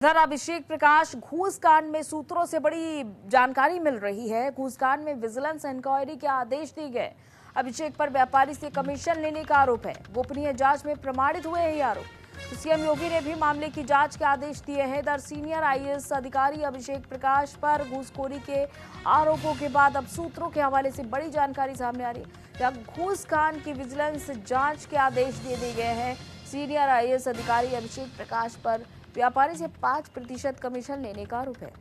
इधर अभिषेक प्रकाश घूस कांड में सूत्रों से बड़ी जानकारी मिल रही है। घूस कांड में विजिलेंस इंक्वायरी के आदेश दिए गए। अभिषेक पर व्यापारी से कमीशन लेने का आरोप है। गोपनीय जांच में प्रमाणित हुए हैं ये आरोप। तो सीएम योगी ने भी मामले की जांच के आदेश दिए हैं। इधर सीनियर आईएएस अधिकारी अभिषेक प्रकाश पर घूसखोरी के आरोपों के बाद अब सूत्रों के हवाले से बड़ी जानकारी सामने आ रही है। घूस कांड की विजिलेंस जांच के आदेश दिए गए हैं। सीनियर आईएएस अधिकारी अभिषेक प्रकाश पर व्यापारी से 5% कमीशन लेने का आरोप है।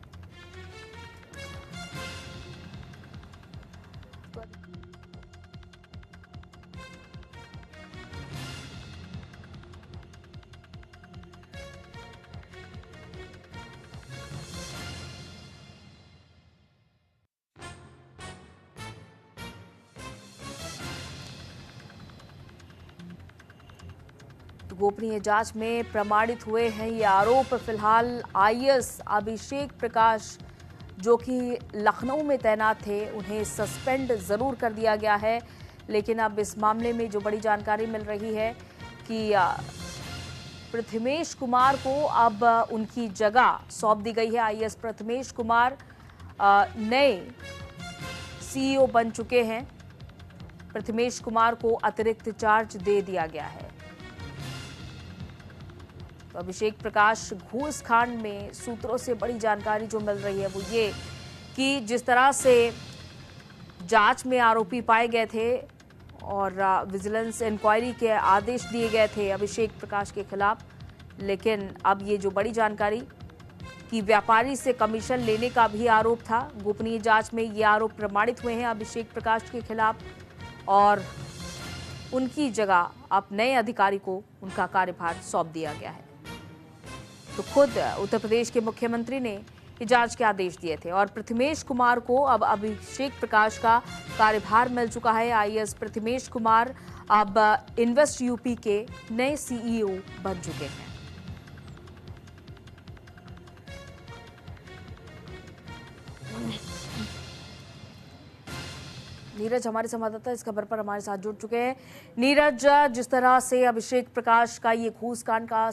तो गोपनीय जांच में प्रमाणित हुए हैं ये आरोप। फिलहाल आईएएस अभिषेक प्रकाश जो कि लखनऊ में तैनात थे, उन्हें सस्पेंड जरूर कर दिया गया है। लेकिन अब इस मामले में जो बड़ी जानकारी मिल रही है कि प्रथमेश कुमार को अब उनकी जगह सौंप दी गई है। आईएएस प्रथमेश कुमार नए सीईओ बन चुके हैं। प्रथमेश कुमार को अतिरिक्त चार्ज दे दिया गया है। तो अभिषेक प्रकाश घूस कांड में सूत्रों से बड़ी जानकारी जो मिल रही है वो ये कि जिस तरह से जांच में आरोपी पाए गए थे और विजिलेंस इंक्वायरी के आदेश दिए गए थे अभिषेक प्रकाश के खिलाफ, लेकिन अब ये जो बड़ी जानकारी कि व्यापारी से कमीशन लेने का भी आरोप था। गोपनीय जांच में ये आरोप प्रमाणित हुए हैं अभिषेक प्रकाश के खिलाफ और उनकी जगह अब नए अधिकारी को उनका कार्यभार सौंप दिया गया है। तो खुद उत्तर प्रदेश के मुख्यमंत्री ने जांच के आदेश दिए थे और प्रथमेश कुमार को अब अभिषेक प्रकाश का कार्यभार मिल चुका है। आईएएस प्रथमेश कुमार अब इन्वेस्ट यूपी के नए सीईओ बन चुके हैं। नीरज हमारे संवाददाता इस खबर पर हमारे साथ जुड़ चुके हैं। नीरज, जिस तरह से अभिषेक प्रकाश का ये घूस कांड का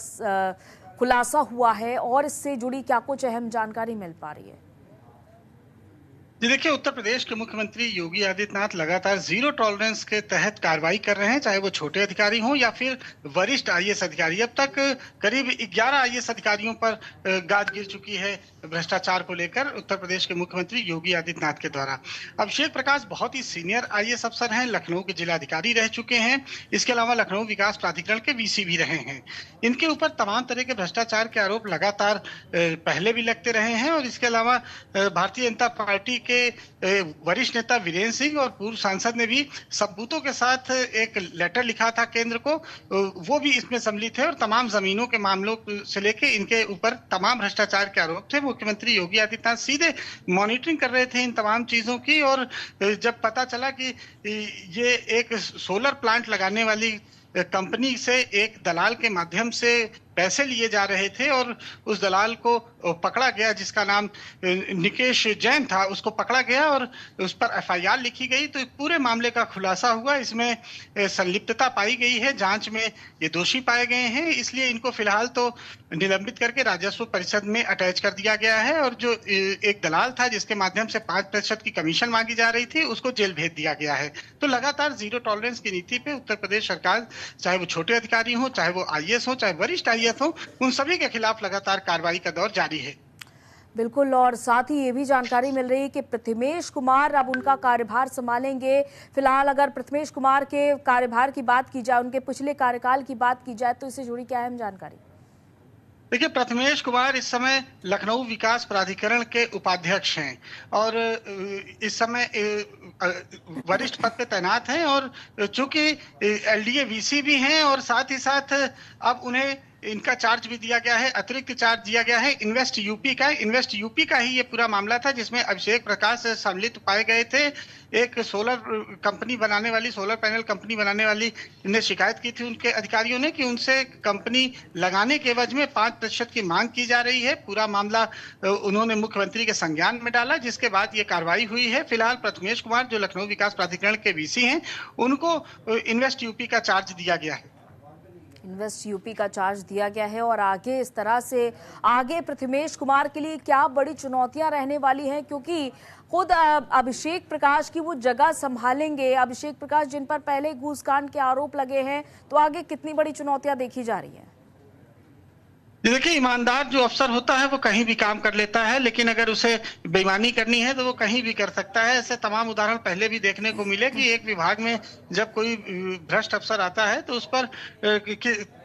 खुलासा हुआ है और इससे जुड़ी क्या कुछ अहम जानकारी मिल पा रही है? जी देखिए, उत्तर प्रदेश के मुख्यमंत्री योगी आदित्यनाथ लगातार जीरो टॉलरेंस के तहत कार्रवाई कर रहे हैं, चाहे वो छोटे अधिकारी हों या फिर वरिष्ठ आईएएस अधिकारी। अब तक करीब 11 आईएएस अधिकारियों पर गाज गिर चुकी है भ्रष्टाचार को लेकर उत्तर प्रदेश के मुख्यमंत्री योगी आदित्यनाथ के द्वारा। अभिषेक प्रकाश बहुत ही सीनियर आईएएस अफसर हैं, लखनऊ के जिलाधिकारी रह चुके हैं। इसके अलावा लखनऊ विकास प्राधिकरण के वीसी भी रहे हैं। इनके ऊपर तमाम तरह के भ्रष्टाचार के आरोप लगातार पहले भी लगते रहे हैं और इसके अलावा भारतीय जनता पार्टी के वरिष्ठ नेता वीरेंद्र सिंह और पूर्व सांसद ने भी सबूतों के साथ एक लेटर लिखा था केंद्र को, वो भी इसमें सम्मिलित है और तमाम जमीनों के मामलों से लेके इनके ऊपर तमाम भ्रष्टाचार के आरोप थे। मुख्यमंत्री योगी आदित्यनाथ सीधे मॉनिटरिंग कर रहे थे इन तमाम चीजों की और जब पता चला कि ये एक सोलर प्लांट लगाने वाली कंपनी से एक दलाल के माध्यम से पैसे लिए जा रहे थे और उस दलाल को पकड़ा गया जिसका नाम निकेश जैन था, उसको पकड़ा गया और उस पर एफआईआर लिखी गई। तो पूरे मामले का खुलासा हुआ, इसमें संलिप्तता पाई गई है, जांच में ये दोषी पाए गए हैं, इसलिए इनको फिलहाल तो निलंबित करके राजस्व परिषद में अटैच कर दिया गया है और जो एक दलाल था जिसके माध्यम से 5% की कमीशन मांगी जा रही थी उसको जेल भेज दिया गया है। तो लगातार जीरो टॉलरेंस की नीति पे उत्तर प्रदेश सरकार, चाहे वो छोटे अधिकारी हो, चाहे वो आईएएस हो, चाहे वरिष्ठ आईएएस हो, उन सभी के खिलाफ लगातार कार्रवाई का दौर जारी है। बिल्कुल, और साथ ही ये भी जानकारी मिल रही है कि प्रथमेश कुमार अब उनका कार्यभार संभालेंगे। फिलहाल अगर प्रथमेश कुमार के कार्यभार की बात की जाए, उनके पिछले कार्यकाल की बात की जाए, तो इससे जुड़ी क्या अहम जानकारी? देखिए, प्रथमेश कुमार इस समय लखनऊ विकास प्राधिकरण के उपाध्यक्ष हैं और इस समय वरिष्ठ पद पे तैनात हैं और चूंकि एलडीए वीसी भी हैं और साथ ही साथ अब उन्हें इनका चार्ज भी दिया गया है, अतिरिक्त चार्ज दिया गया है इन्वेस्ट यूपी का ही ये पूरा मामला था जिसमें अभिषेक प्रकाश सम्मिलित पाए गए थे। एक सोलर पैनल कंपनी बनाने वाली ने शिकायत की थी उनके अधिकारियों ने कि उनसे कंपनी लगाने के एवज में 5% की मांग की जा रही है। पूरा मामला उन्होंने मुख्यमंत्री के संज्ञान में डाला, जिसके बाद ये कार्रवाई हुई है। फिलहाल प्रथमेश कुमार जो लखनऊ विकास प्राधिकरण के वीसी हैं, उनको इन्वेस्ट यूपी का चार्ज दिया गया है। इन्वेस्ट यूपी का चार्ज दिया गया है और आगे इस तरह से आगे प्रथमेश कुमार के लिए क्या बड़ी चुनौतियां रहने वाली हैं, क्योंकि खुद अभिषेक प्रकाश की वो जगह संभालेंगे। अभिषेक प्रकाश जिन पर पहले घूसकांड के आरोप लगे हैं, तो आगे कितनी बड़ी चुनौतियां देखी जा रही हैं? देखिए, ईमानदार जो अफसर होता है वो कहीं भी काम कर लेता है, लेकिन अगर उसे बेईमानी करनी है तो वो कहीं भी कर सकता है। ऐसे तमाम उदाहरण पहले भी देखने को मिले कि एक विभाग में जब कोई भ्रष्ट अफसर आता है तो उस पर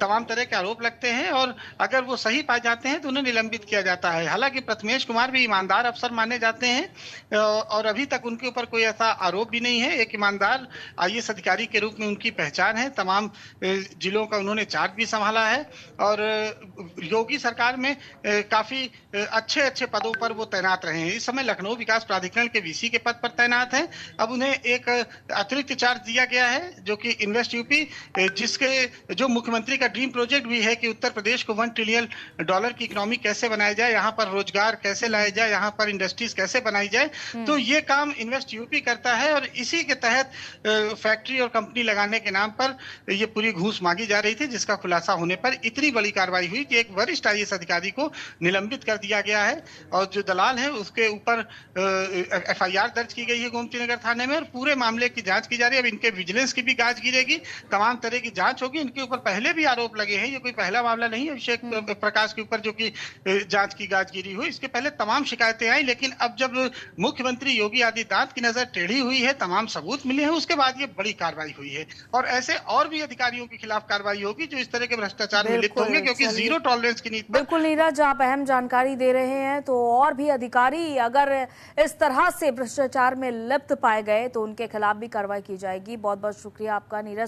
तमाम तरह के आरोप लगते हैं और अगर वो सही पाए जाते हैं तो उन्हें निलंबित किया जाता है। हालांकि प्रथमेश कुमार भी ईमानदार अफसर माने जाते हैं और अभी तक उनके ऊपर कोई ऐसा आरोप भी नहीं है। एक ईमानदार IAS अधिकारी के रूप में उनकी पहचान है। तमाम जिलों का उन्होंने चार्ज भी संभाला है और योगी सरकार में काफी अच्छे पदों पर वो तैनात रहे हैं। इस समय लखनऊ विकास प्राधिकरण के VC के पद पर तैनात हैं। अब उन्हें एक अतिरिक्त चार्ज दिया गया है जो कि इन्वेस्ट यूपी, जिसके जो मुख्यमंत्री का ड्रीम प्रोजेक्ट भी है कि उत्तर प्रदेश को $1 ट्रिलियन की इकोनॉमी कैसे बनाया जाए, यहाँ पर रोजगार कैसे लाया जाए, यहाँ पर इंडस्ट्रीज कैसे बनाई जाए। तो ये काम इन्वेस्ट यूपी करता है और इसी के तहत फैक्ट्री और कंपनी लगाने के नाम पर ये पूरी घूस मांगी जा रही थी, जिसका खुलासा होने पर इतनी बड़ी कार्रवाई हुई कि एक वरिष्ठ IAS अधिकारी को निलंबित कर दिया गया है और जो दलाल है उसके ऊपर FIR दर्ज की गई है गोमती नगर थाने में और पूरे मामले की जांच की जा रही है। अब इनके विजिलेंस की भी जांच गिरेगी, तमाम तरह की जांच होगी। इनके ऊपर पहले भी आरोप लगे हैं, ये कोई पहला मामला नहीं है अभिषेक प्रकाश के ऊपर जो कि जांच की गाजगिरी हुई। इसके पहले तमाम शिकायतें आई, लेकिन अब जब मुख्यमंत्री योगी आदित्यनाथ की नजर टेढ़ी हुई है, तमाम सबूत मिले हैं, उसके बाद ये बड़ी कार्रवाई हुई है और ऐसे और भी अधिकारियों के खिलाफ कार्रवाई होगी जो इस तरह के भ्रष्टाचार में लिप्त होंगे, क्योंकि जीरो टॉलरेंस की नीति। बिल्कुल नीरज, आप अहम जानकारी दे रहे हैं। तो और भी अधिकारी अगर इस तरह से भ्रष्टाचार में लिप्त पाए गए तो उनके खिलाफ भी कार्रवाई की जाएगी। बहुत बहुत शुक्रिया आपका नीरज।